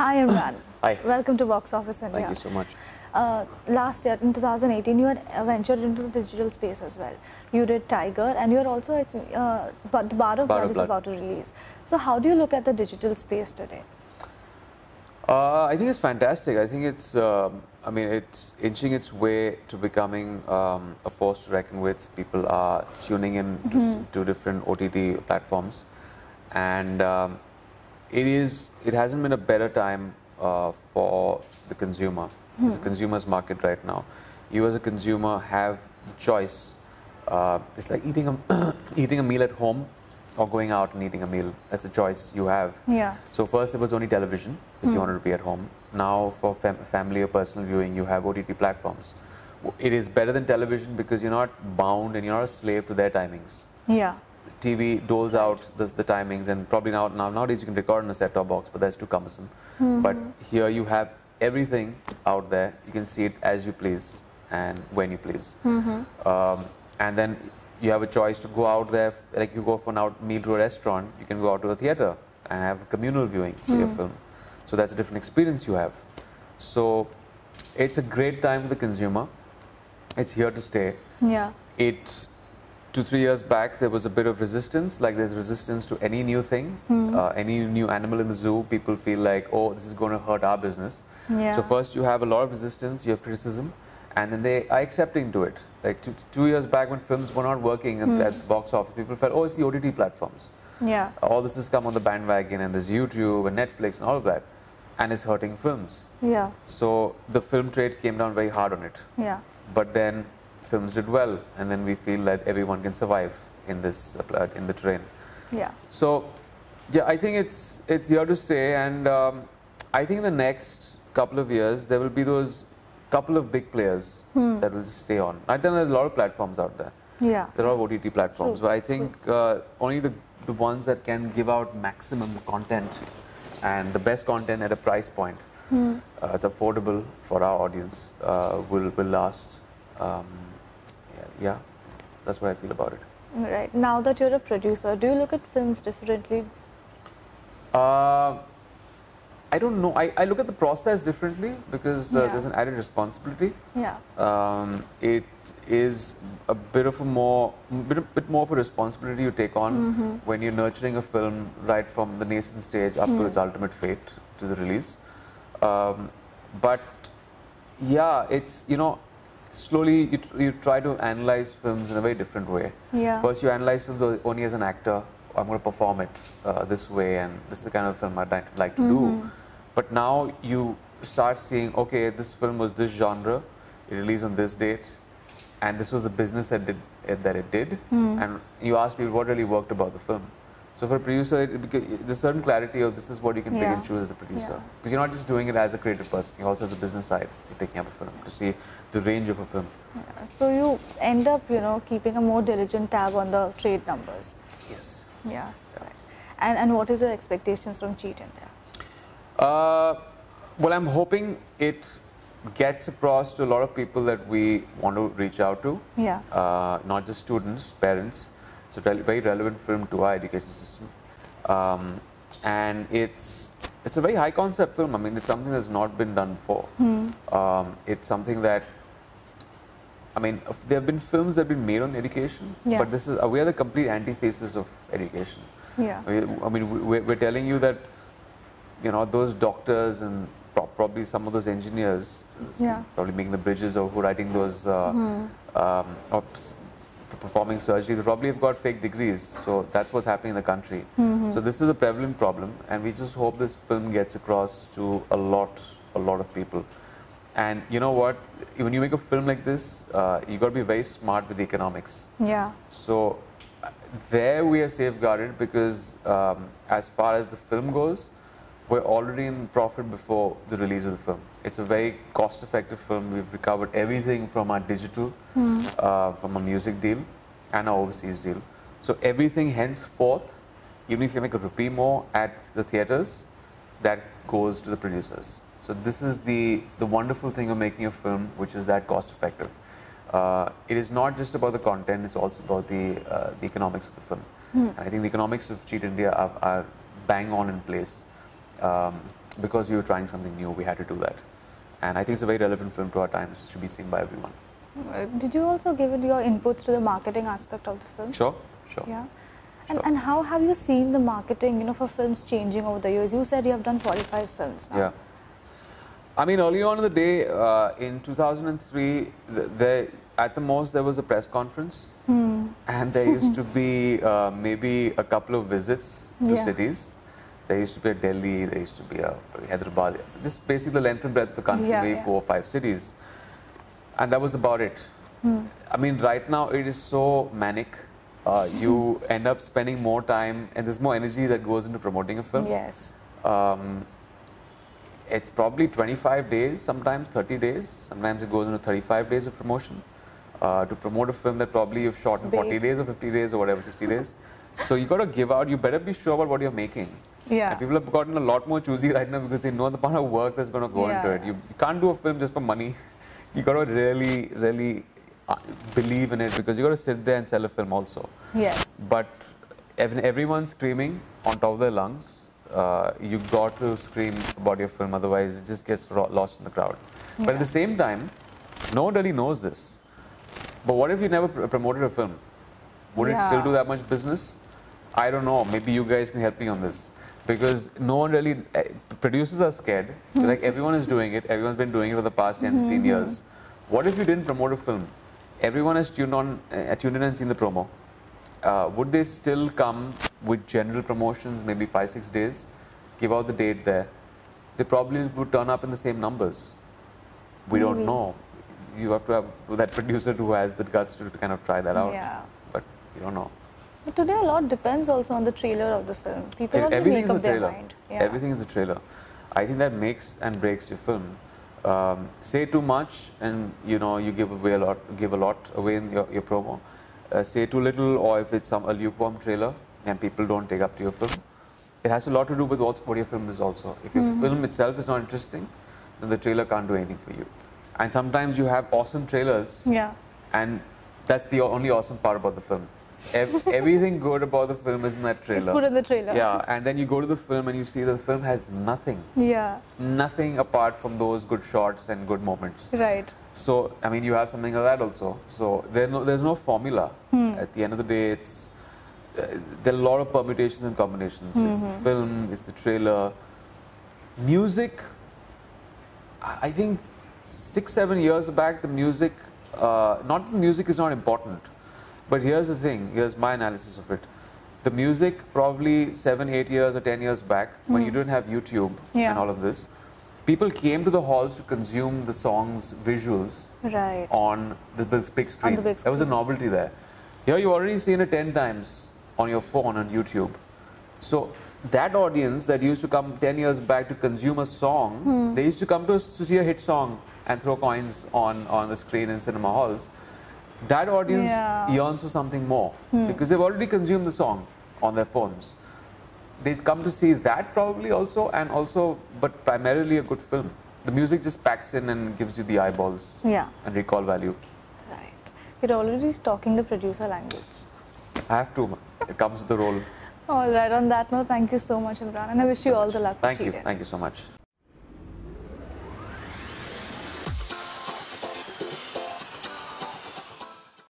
Hi Emraam. Hi. Welcome to Box Office India. Thank you so much. Last year, in 2018, you had ventured into the digital space as well. You did Tiger, and you're also, but the Bar of Blood is about to release. So how do you look at the digital space today? I think it's fantastic. I think it's, it's inching its way to becoming a force to reckon with. People are tuning in to different OTT platforms, and it hasn't been a better time for the consumer. It's a consumer's market right now. You as a consumer have the choice. It's like eating a meal at home or going out and eating a meal. That's a choice you have. Yeah. So first it was only television if you wanted to be at home. Now for family or personal viewing, you have OTT platforms. It is better than television because you're not bound and you're not a slave to their timings. Yeah. TV doles out the timings, and probably nowadays you can record in a set-top box, but that's too cumbersome. But here you have everything out there. You can see it as you please and when you please. And then you have a choice to go out there, like you go for an out meal to a restaurant, you can go out to a theater and have a communal viewing for your film. So that's a different experience you have. So it's a great time for the consumer. It's here to stay. Yeah. 2-3 years back, there was a bit of resistance, like there's resistance to any new thing, any new animal in the zoo. People feel like, oh, this is going to hurt our business. Yeah. So first you have a lot of resistance, you have criticism, and then they are accepting to it. Like 2 years back when films were not working at the box office, people felt, oh, it's the OTT platforms. Yeah. All this has come on the bandwagon, and there's YouTube and Netflix and all of that, and it's hurting films. Yeah. So the film trade came down very hard on it. Yeah. But then films did well, and then we feel that everyone can survive in this in the terrain. Yeah. So, yeah, I think it's here to stay, and I think in the next couple of years there will be those couple of big players that will just stay on. I think there's a lot of platforms out there. Yeah. There are OTT platforms, True. but I think only the ones that can give out maximum content and the best content at a price point, it's affordable for our audience, will last. Yeah, that's what I feel about it. Right. Now that you're a producer, do you look at films differently? I don't know. I look at the process differently because there's an added responsibility. Yeah. It is a bit more of a responsibility you take on when you're nurturing a film right from the nascent stage up to its ultimate fate to the release. But yeah, it's, slowly you try to analyze films in a very different way. Yeah. First you analyze films only as an actor. I'm going to perform it this way, and this is the kind of film I'd like to do. But now you start seeing, okay, this film was this genre, it released on this date, and this was the business that it did. And you ask me what really worked about the film. So for a producer, there's certain clarity of this is what you can pick and choose as a producer. Because you're not just doing it as a creative person, you also as a business side, you're taking up a film to see the range of a film. Yeah. So you end up, keeping a more diligent tab on the trade numbers. Yes. Yeah. Right. And what is your expectations from Cheat India? Well, I'm hoping it gets across to a lot of people that we want to reach out to. Yeah. Not just students, parents. It's a very relevant film to our education system. And it's a very high concept film. I mean, it's something that's not been done before. It's something that, there have been films that have been made on education, but we are the complete antithesis of education. Yeah. We're telling you that, those doctors and probably some of those engineers, probably making the bridges or who are writing those, or performing surgery, they probably have got fake degrees. So that's what's happening in the country. So this is a prevalent problem, and we just hope this film gets across to a lot of people. And you know what? When you make a film like this, you got to be very smart with the economics. Yeah. So there we are safeguarded because as far as the film goes, we're already in profit before the release of the film. It's a very cost-effective film. We've recovered everything from our digital, from a music deal, and our overseas deal. So everything henceforth, even if you make a rupee more at the theaters, that goes to the producers. So this is the wonderful thing of making a film, which is that cost-effective. It is not just about the content; it's also about the economics of the film. And I think the economics of Cheat India are bang on in place. because we were trying something new, we had to do that. And I think it's a very relevant film to our times. It should be seen by everyone. Did you also give it your inputs to the marketing aspect of the film? Sure. Yeah. And how have you seen the marketing, for films changing over the years? You said you have done 45 films now. Yeah. I mean, early on in the day, in 2003, at the most there was a press conference, and there used to be maybe a couple of visits to cities. There used to be a Delhi, there used to be a Hyderabad, just basically the length and breadth of the country, maybe 4 or 5 cities. And that was about it. I mean, right now it is so manic. You end up spending more time, and there's more energy that goes into promoting a film. Yes. It's probably 25 days, sometimes 30 days. Sometimes it goes into 35 days of promotion to promote a film that probably you've shot in 40 days or 50 days or whatever, 60 days. So you got to give out. You better be sure about what you're making. Yeah. And people have gotten a lot more choosy right now because they know the amount of work that's going to go into it. You can't do a film just for money. You got to really, really believe in it, because you got to sit there and sell a film also. Yes. But everyone's screaming on top of their lungs. You got to scream about your film, otherwise it just gets lost in the crowd. But at the same time, no one really knows this. But what if you never promoted a film? Would it still do that much business? I don't know. Maybe you guys can help me on this. Because no one really, producers are scared. Like, everyone is doing it. Everyone's been doing it for the past 10, 15 years. What if you didn't promote a film? Everyone has tuned in and seen the promo. Would they still come with general promotions, maybe 5, 6 days, give out the date there? They probably would turn up in the same numbers. We don't know. You have to have that producer who has the guts to kind of try that out. Yeah. But you don't know. But today a lot depends also on the trailer of the film. People don't really make up their mind. Yeah. Everything is a trailer. I think that makes and breaks your film. Say too much and you give a lot away in your promo. Say too little, or if it's a lukewarm trailer and people don't take up to your film, it has a lot to do with what your film is also. If your film itself is not interesting, then the trailer can't do anything for you. And sometimes you have awesome trailers, and that's the only awesome part about the film. Everything good about the film is in that trailer. It's put in the trailer. Yeah, and then you go to the film and you see the film has nothing. Yeah. Nothing apart from those good shots and good moments. Right. So, I mean, you have something like that also. So, there's no formula. At the end of the day, there are a lot of permutations and combinations. It's the film, it's the trailer. Music, I think 6, 7 years back, the music, not the music is not important. But here's the thing, here's my analysis of it. The music probably 7, 8 years or 10 years back, when you didn't have YouTube and all of this, people came to the halls to consume the song's visuals on the big screen. There was a novelty there. Here you've already seen it 10 times on your phone on YouTube. So that audience that used to come 10 years back to consume a song, they used to come to us to see a hit song and throw coins on the screen in cinema halls. That audience yearns for something more because they've already consumed the song on their phones. They come to see that probably also, but primarily a good film. The music just packs in and gives you the eyeballs and recall value. Right. You're already talking the producer language. I have to. It comes with the role. All right. On that note, thank you so much, Emraam, and I wish you all the luck. Thank you. Thank you so much.